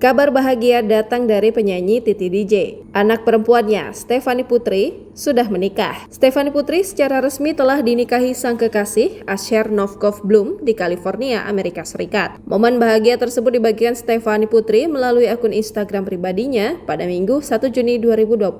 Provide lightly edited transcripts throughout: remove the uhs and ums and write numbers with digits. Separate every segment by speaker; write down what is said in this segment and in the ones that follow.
Speaker 1: Kabar bahagia datang dari penyanyi Titi DJ. Anak perempuannya, Stefany Putri, sudah menikah. Stefany Putri secara resmi telah dinikahi sang kekasih, Asher Novkov Bloom, di California, Amerika Serikat. Momen bahagia tersebut dibagikan Stefany Putri melalui akun Instagram pribadinya pada Minggu 1 Juni 2025.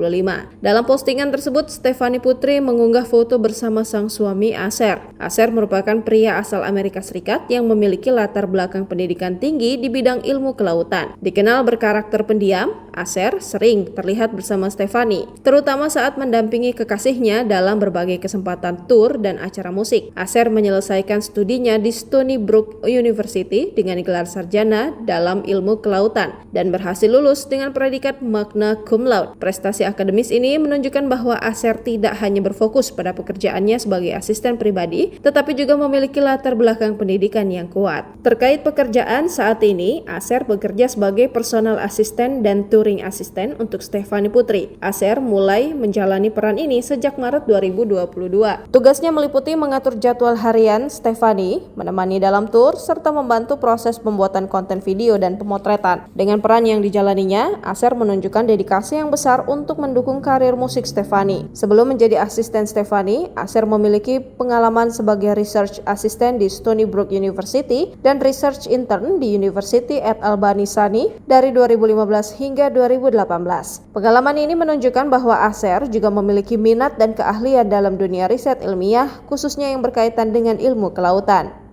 Speaker 1: Dalam postingan tersebut, Stefany Putri mengunggah foto bersama sang suami Asher. Asher merupakan pria asal Amerika Serikat yang memiliki latar belakang pendidikan tinggi di bidang ilmu kelautan. Dikenal berkarakter pendiam, Asher sering terlihat bersama Stefany, terutama saat mendampingi kekasihnya dalam berbagai kesempatan tur dan acara musik. Asher menyelesaikan studinya di Stony Brook University dengan gelar sarjana dalam ilmu kelautan dan berhasil lulus dengan predikat magna cum laude. Prestasi akademis ini menunjukkan bahwa Asher tidak hanya berfokus pada pekerjaannya sebagai asisten pribadi, tetapi juga memiliki latar belakang pendidikan yang kuat. Terkait pekerjaan saat ini, Asher bekerja sebagai personal assistant dan touring assistant untuk Stefany Putri. Asher mulai menjalani peran ini sejak Maret 2022. Tugasnya meliputi mengatur jadwal harian Stefany, menemani dalam tur, serta membantu proses pembuatan konten video dan pemotretan. Dengan peran yang dijalaninya, Asher menunjukkan dedikasi yang besar untuk mendukung karir musik Stefany. Sebelum menjadi asisten Stefany, Asher memiliki pengalaman sebagai research assistant di Stony Brook University dan research intern di University at Albany dari 2015 hingga 2018. Pengalaman ini menunjukkan bahwa Asher juga memiliki minat dan keahlian dalam dunia riset ilmiah, khususnya yang berkaitan dengan ilmu kelautan.